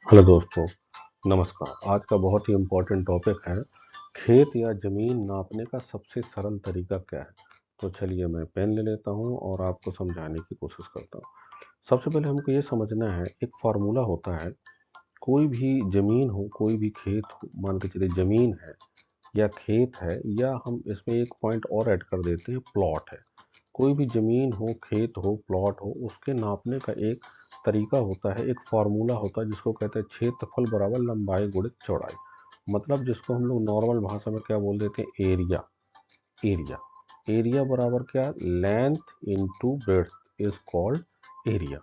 Hello दोस्तों, नमस्कार। आज का बहुत ही इम्पोर्टेंट टॉपिक है खेत या ज़मीन नापने का सबसे सरल तरीका क्या है। तो चलिए मैं पेन ले लेता हूँ और आपको समझाने की कोशिश करता हूँ। सबसे पहले हमको ये समझना है, एक फार्मूला होता है। कोई भी ज़मीन हो, कोई भी खेत हो, मान के चलिए ज़मीन है या खेत है, या हम इसमें एक पॉइंट और ऐड कर देते हैं, प्लॉट है। कोई भी ज़मीन हो, खेत हो, प्लॉट हो, उसके नापने का एक तरीका होता है, एक फार्मूला होता है जिसको कहते हैं क्षेत्रफल बराबर लंबाई गुणित चौड़ाई। मतलब जिसको हम लोग नॉर्मल भाषा में क्या बोल देते हैं, एरिया। एरिया एरिया बराबर क्या, length into breadth is called area.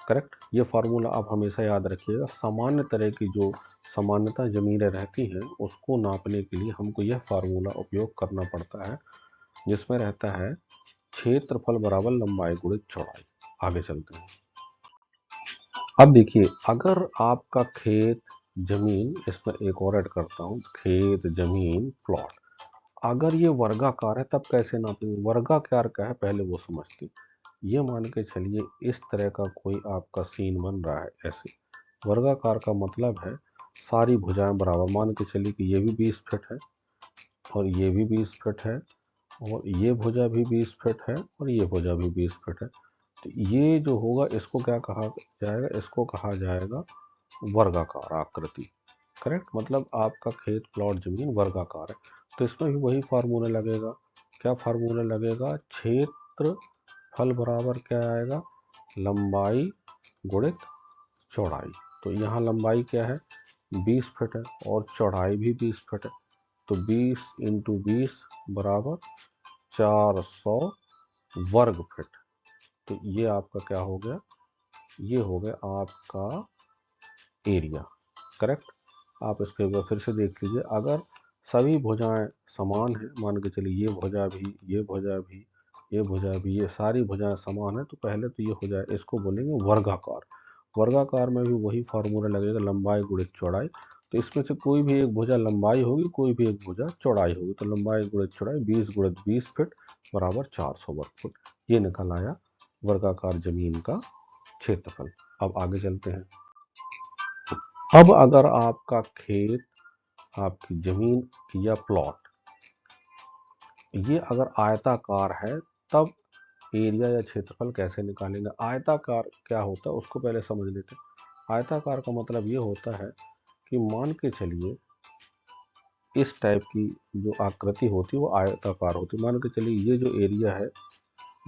Correct. ये फार्मूला आप हमेशा याद रखिएगा। सामान्य तरह की जो सामान्यतः ज़मीनें रहती हैं उसको नापने के लिए हमको यह फार्मूला उपयोग करना पड़ता है, जिसमें रहता है क्षेत्रफल बराबर लंबाई गुणित चौड़ाई। आगे चलते हैं। अब देखिए, अगर आपका खेत जमीन, इसमें एक और ऐड करता हूँ, खेत जमीन प्लॉट, अगर ये वर्गाकार है तब कैसे नापेंगे। वर्गाकार क्या है पहले वो समझते हैं। ये मान के चलिए इस तरह का कोई आपका सीन बन रहा है ऐसे। वर्गाकार का मतलब है सारी भुजाएं बराबर। मान के चलिए कि ये भी 20 फीट है और ये भी 20 फीट है और ये भुजा भी 20 फीट है और ये भुजा भी 20 फीट है। तो ये जो होगा इसको क्या कहा जाएगा, इसको कहा जाएगा वर्गाकार आकृति। करेक्ट। मतलब आपका खेत प्लॉट जमीन वर्गाकार है। तो इसमें भी वही फार्मूला लगेगा। क्या फार्मूला लगेगा, क्षेत्रफल बराबर क्या आएगा, लंबाई गुणित चौड़ाई। तो यहाँ लंबाई क्या है, 20 फीट है और चौड़ाई भी 20 फीट है। तो 20 इंटू 20 बराबर 400 वर्ग फीट। तो ये आपका क्या हो गया, ये हो गया आपका एरिया। करेक्ट। आप इसके ऊपर फिर से देख लीजिए, अगर सभी भुजाएं समान हैं, मान के चलिए ये भुजा भी, ये भुजा भी, ये भुजा भी, ये सारी भुजाएं समान है, तो पहले तो ये हो जाए, इसको बोलेंगे वर्गाकार। वर्गाकार में भी वही फार्मूला लगेगा, लंबाई गुणित चौड़ाई। तो इसमें से कोई भी एक भुजा लंबाई होगी, कोई भी एक भुजा चौड़ाई होगी। तो लंबाई गुणित चौड़ाई 20 गुणित 20 फीट बराबर 400 वर्ग फुट। ये निकल आया वर्गाकार जमीन का क्षेत्रफल। अब आगे चलते हैं। अब अगर आपका खेत, आपकी जमीन या प्लॉट ये अगर आयताकार है, तब एरिया या क्षेत्रफल कैसे निकालेंगे। आयताकार क्या होता है उसको पहले समझ लेते हैं। आयताकार का मतलब ये होता है कि मान के चलिए इस टाइप की जो आकृति होती है वो आयताकार होती है। मान के चलिए ये जो एरिया है,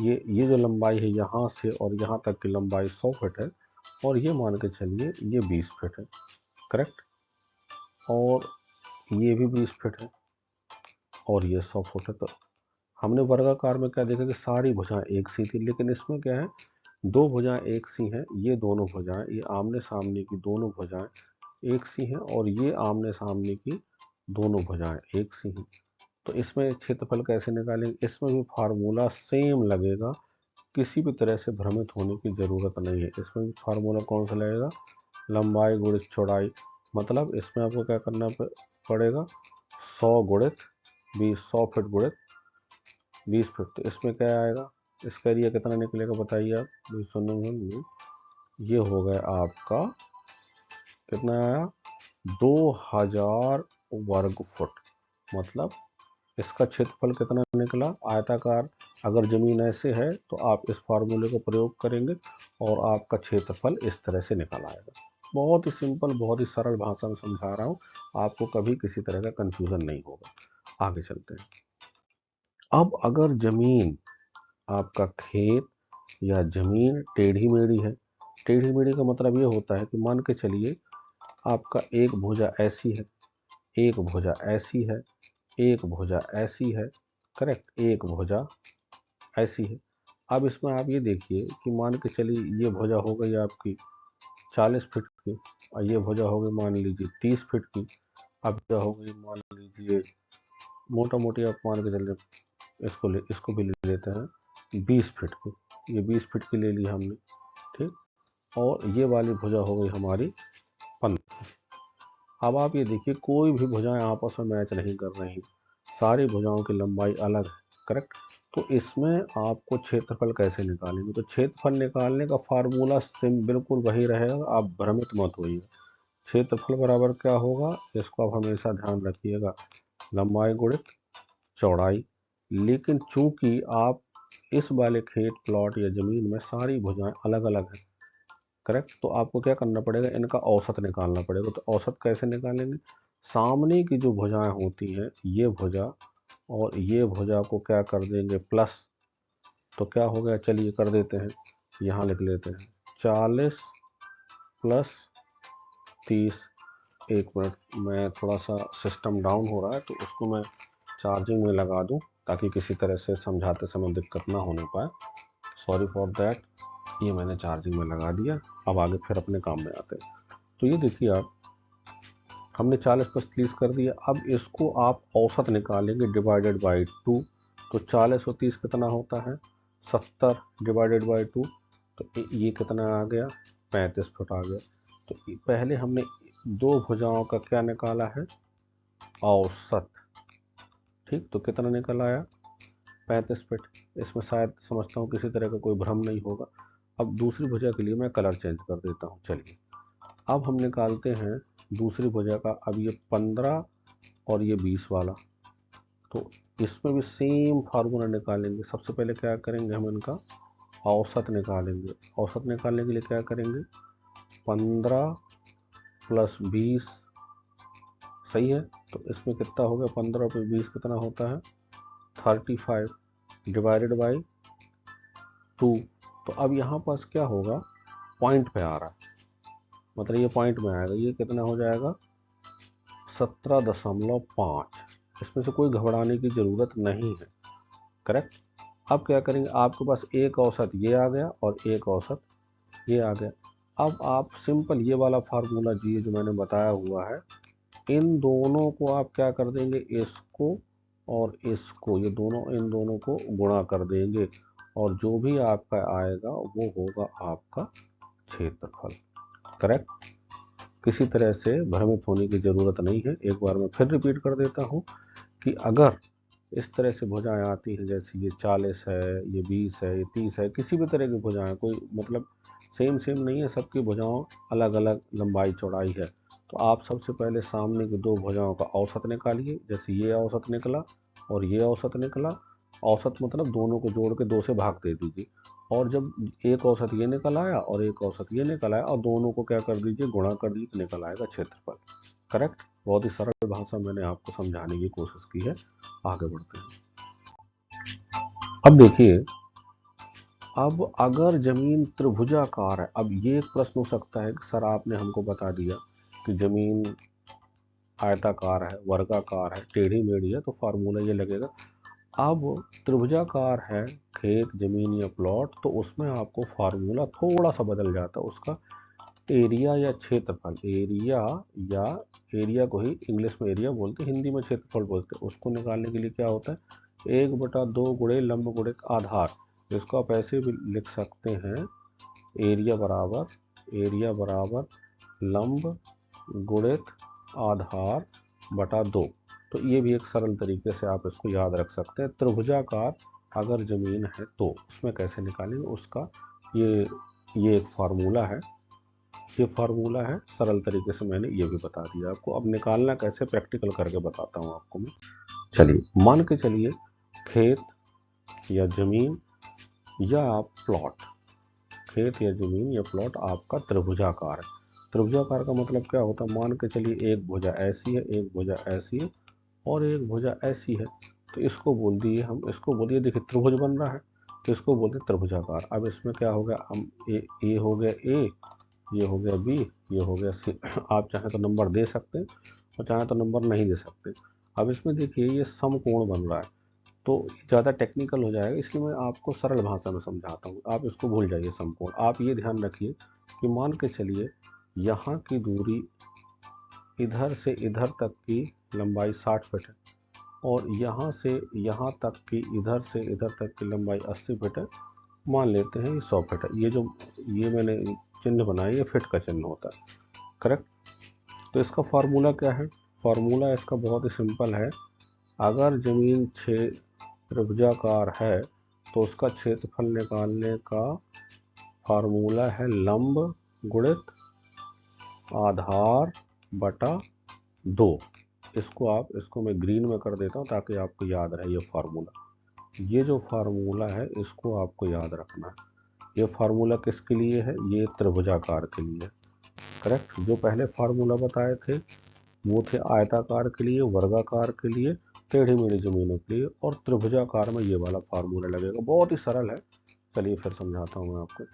ये जो लंबाई है यहाँ से और यहाँ तक की लंबाई 100 फीट है और ये मान के चलिए ये 20 फीट है। करेक्ट। और ये भी 20 फीट है और ये 100 फुट है। तो हमने वर्गाकार में क्या देखा कि सारी भुजाएं एक सी थी, लेकिन इसमें क्या है, दो भुजाएं एक सी हैं। ये दोनों भुजाएं, ये आमने सामने की दोनों भुजाएं एक सी हैं और ये आमने सामने की दोनों भुजाएं एक सी हैं। तो इसमें क्षेत्रफल कैसे निकालेंगे, इसमें भी फार्मूला सेम लगेगा। किसी भी तरह से भ्रमित होने की ज़रूरत नहीं है। इसमें भी फार्मूला कौन सा लगेगा, लंबाई गुणित चौड़ाई। मतलब इसमें आपको क्या करना पड़ेगा, 100 गुणित 20, 100 फीट गुणित 20 फीट। तो इसमें क्या आएगा, इसका एरिया कितना निकलेगा बताइए आप। 20 ये हो गया आपका, कितना आया, 2000 वर्ग फुट। मतलब इसका क्षेत्रफल कितना निकला आयताकार। अगर जमीन ऐसे है तो आप इस फार्मूले का प्रयोग करेंगे और आपका क्षेत्रफल इस तरह से निकल आएगा। बहुत ही सिंपल, बहुत ही सरल भाषा में समझा रहा हूँ, आपको कभी किसी तरह का कंफ्यूजन नहीं होगा। आगे चलते हैं। अब अगर जमीन, आपका खेत या जमीन टेढ़ी मेढ़ी है। टेढ़ी मेढ़ी का मतलब ये होता है कि मान के चलिए आपका एक भुजा ऐसी है, एक भुजा ऐसी है, एक भुजा ऐसी है। करेक्ट। एक भुजा ऐसी है। अब इसमें आप ये देखिए कि मान के चलिए ये भुजा हो गई आपकी 40 फीट की और ये भुजा हो गई मान लीजिए 30 फीट की। अब भुजा हो गई मान लीजिए, मोटा मोटी आप मान के चलिए, इसको भी ले लेते हैं 20 फीट की। ये 20 फीट की ले ली हमने। ठीक। और ये वाली भुजा हो गई हमारी 15। अब आप ये देखिए कोई भी भुजाएं आपस में मैच नहीं कर रही, सारी भुजाओं की लंबाई अलग है। करेक्ट। तो इसमें आपको क्षेत्रफल कैसे निकालेंगे, तो क्षेत्रफल निकालने का फार्मूला सिम बिल्कुल वही रहेगा, आप भ्रमित मत होइए। क्षेत्रफल बराबर क्या होगा, इसको आप हमेशा ध्यान रखिएगा, लंबाई गुणित चौड़ाई। लेकिन चूंकि आप इस वाले खेत प्लॉट या जमीन में सारी भुजाएं अलग अलग हैं, करेक्ट, तो आपको क्या करना पड़ेगा, इनका औसत निकालना पड़ेगा। तो औसत कैसे निकालेंगे, सामने की जो भुजाएं होती हैं, ये भुजा और ये भुजा को क्या कर देंगे प्लस, तो क्या हो गया, चलिए कर देते हैं, यहाँ लिख लेते हैं 40 प्लस 30। एक मिनट, मैं थोड़ा सा सिस्टम डाउन हो रहा है तो उसको मैं चार्जिंग में लगा दूं ताकि किसी तरह से समझाते समय दिक्कत ना होने पाए। Sorry for that. ये मैंने चार्जिंग में लगा दिया। अब आगे फिर अपने काम में आते हैं। तो ये देखिए आप, हमने 40 प्लस 30 कर दिया। अब इसको आप औसत निकालेंगे डिवाइडेड बाई 2। तो 40 और 30 कितना होता है, 70 डिवाइडेड बाई 2। तो ये कितना आ गया, 35 फुट आ गया। तो पहले हमने दो भुजाओं का क्या निकाला है, औसत। ठीक, तो कितना निकल आया, 35 फीट। इसमें शायद समझता हूँ किसी तरह का कोई भ्रम नहीं होगा। अब दूसरी भुजा के लिए मैं कलर चेंज कर देता हूँ। चलिए अब हम निकालते हैं दूसरी भुजा का। अब ये 15 और ये 20 वाला, तो इसमें भी सेम फार्मूला निकालेंगे। सबसे पहले क्या करेंगे, हम इनका औसत निकालेंगे। औसत निकालने के लिए क्या करेंगे, 15 प्लस 20, सही है। तो इसमें कितना हो गया, 15 प्लस 20 कितना होता है, 35 डिवाइडेड बाई 2। तो अब यहाँ पास क्या होगा, पॉइंट पे आ रहा है, मतलब ये पॉइंट में आएगा। ये कितना हो जाएगा, 17.5। इसमें से कोई घबराने की ज़रूरत नहीं है, करेक्ट। अब क्या करेंगे, आपके पास एक औसत ये आ गया और एक औसत ये आ गया। अब आप सिंपल ये वाला फार्मूला जी जो मैंने बताया हुआ है, इन दोनों को आप क्या कर देंगे, इसको और इसको, ये दोनों इन दोनों को गुणा कर देंगे और जो भी आपका आएगा वो होगा आपका क्षेत्रफल, करेक्ट। किसी तरह से भ्रमित होने की ज़रूरत नहीं है। एक बार मैं फिर रिपीट कर देता हूँ कि अगर इस तरह से भुजाएं आती हैं, जैसे ये 40 है, ये 20 है, ये 30 है, किसी भी तरह की भुजाएं, कोई मतलब सेम सेम नहीं है, सबकी भुजाओं अलग अलग लंबाई चौड़ाई है। तो आप सबसे पहले सामने की दो भुजाओं का औसत निकालिए। जैसे ये औसत निकला और ये औसत निकला, औसत मतलब दोनों को जोड़ के 2 से भाग दे दीजिए। और जब एक औसत ये निकल आया और एक औसत ये निकल आया और दोनों को क्या कर दीजिए, गुणा कर दीजिए, तो निकल आएगा क्षेत्रफल, करेक्ट। बहुत ही सरल भाषा मैंने आपको समझाने की कोशिश की है। आगे बढ़ते हैं। अब देखिए, अब अगर जमीन त्रिभुजाकार है, अब ये एक प्रश्न हो सकता है कि सर आपने हमको बता दिया कि जमीन आयताकार है, वर्गाकार है, टेढ़ी मेढ़ी है, तो फार्मूला ये लगेगा। अब त्रिभुजाकार है खेत, जमीन या प्लॉट, तो उसमें आपको फार्मूला थोड़ा सा बदल जाता है। उसका एरिया या क्षेत्रफल, या एरिया को ही इंग्लिश में एरिया बोलते हैं, हिंदी में क्षेत्रफल बोलते हैं, उसको निकालने के लिए क्या होता है, 1/2 गुणे लंब गुणे आधार। इसको आप ऐसे भी लिख सकते हैं, एरिया बराबर लंब गुणित आधार बटा 2। तो ये भी एक सरल तरीके से आप इसको याद रख सकते हैं। त्रिभुजाकार अगर जमीन है तो उसमें कैसे निकालेंगे, उसका ये एक फार्मूला है। ये फार्मूला है, सरल तरीके से मैंने ये भी बता दिया आपको। अब निकालना कैसे, प्रैक्टिकल करके बताता हूँ आपको मैं। चलिए मान के चलिए खेत या जमीन या प्लॉट, खेत या जमीन या प्लॉट आपका त्रिभुजाकार है। त्रिभुजाकार का मतलब क्या होता है, मान के चलिए एक भुजा ऐसी है, एक भुजा ऐसी है और एक भुजा ऐसी है। तो इसको बोल दिए हम, इसको बोलिए, देखिए त्रिभुज बन रहा है तो इसको बोलते हैं त्रिभुजाकार। अब इसमें क्या हो गया, हम ए हो गया ए, ये हो गया बी, ये हो गया सी। आप चाहे तो नंबर दे सकते हैं और चाहे तो नंबर नहीं दे सकते। अब इसमें देखिए ये समकोण बन रहा है, तो ज़्यादा टेक्निकल हो जाएगा, इसलिए मैं आपको सरल भाषा में समझाता हूँ। आप इसको भूल जाइए समकोण। आप ये ध्यान रखिए कि मान के चलिए यहाँ की दूरी इधर से इधर तक की लंबाई 60 फीट है और यहाँ से यहाँ तक की इधर से इधर तक की लंबाई 80 फीट है। मान लेते हैं ये 100 फीट है। ये जो ये मैंने चिन्ह बनाया, ये फिट का चिन्ह होता है, करेक्ट। तो इसका फार्मूला क्या है, फार्मूला इसका बहुत ही सिंपल है। अगर जमीन त्रिभुजाकार है तो उसका क्षेत्रफल निकालने का फार्मूला है लंब गुणित आधार बटा 2। इसको मैं ग्रीन में कर देता हूँ ताकि आपको याद रहे ये फार्मूला। ये जो फार्मूला है इसको आपको याद रखना है। ये फार्मूला किसके लिए है? ये त्रिभुजाकार के लिए। करेक्ट। जो पहले फार्मूला बताए थे वो थे आयताकार के लिए, वर्गाकार के लिए, टेढ़ी मेढ़ी जमीनों के लिए, और त्रिभुजाकार में ये वाला फार्मूला लगेगा। बहुत ही सरल है। चलिए फिर समझाता हूँ मैं आपको।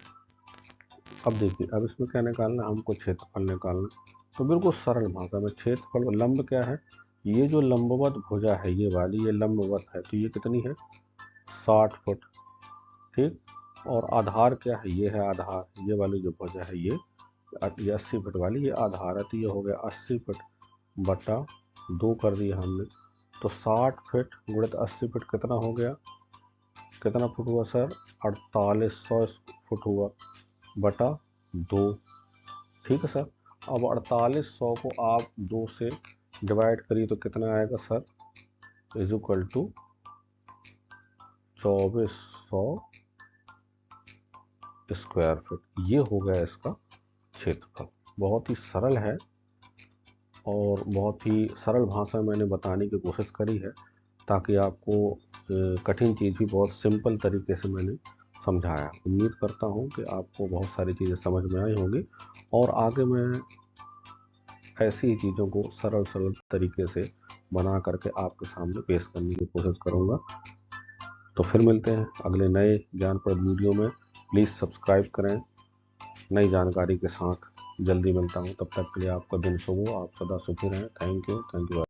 अब देखिए, अब इसमें क्या निकालना है हमको? क्षेत्रफल निकालना। तो बिल्कुल सरल भाषा में क्षेत्रफल, लंब क्या है? ये जो लंबवत भुजा है ये वाली, ये लंबवत है तो ये कितनी है? 60 फुट। ठीक। और आधार क्या है? ये है आधार। ये वाली जो भुजा है ये 80 फुट वाली, ये आधार है तो ये हो गया 80 फुट बटा 2 कर दिया हमने। तो 60 फुट गुणित 80 फुट कितना हो गया? कितना फुट हुआ सर? 4800 फुट हुआ बटा 2। ठीक है सर। अब 4800 को आप 2 से डिवाइड करिए तो कितना आएगा sir? Is equal to 2400 square foot. ये हो गया इसका क्षेत्रफल। बहुत ही सरल है और बहुत ही सरल भाषा में मैंने बताने की कोशिश करी है ताकि आपको कठिन चीज़ भी बहुत सिंपल तरीके से मैंने समझाया। उम्मीद करता हूँ कि आपको बहुत सारी चीज़ें समझ में आई होंगी और आगे मैं ऐसी ही चीज़ों को सरल सरल तरीके से बना करके आपके सामने पेश करने की कोशिश करूँगा। तो फिर मिलते हैं अगले नए ज्ञानप्रद वीडियो में। प्लीज़ सब्सक्राइब करें। नई जानकारी के साथ जल्दी मिलता हूँ। तब तक के लिए आपका दिन शुभ हो। आप सदा सुखी रहें। Thank you.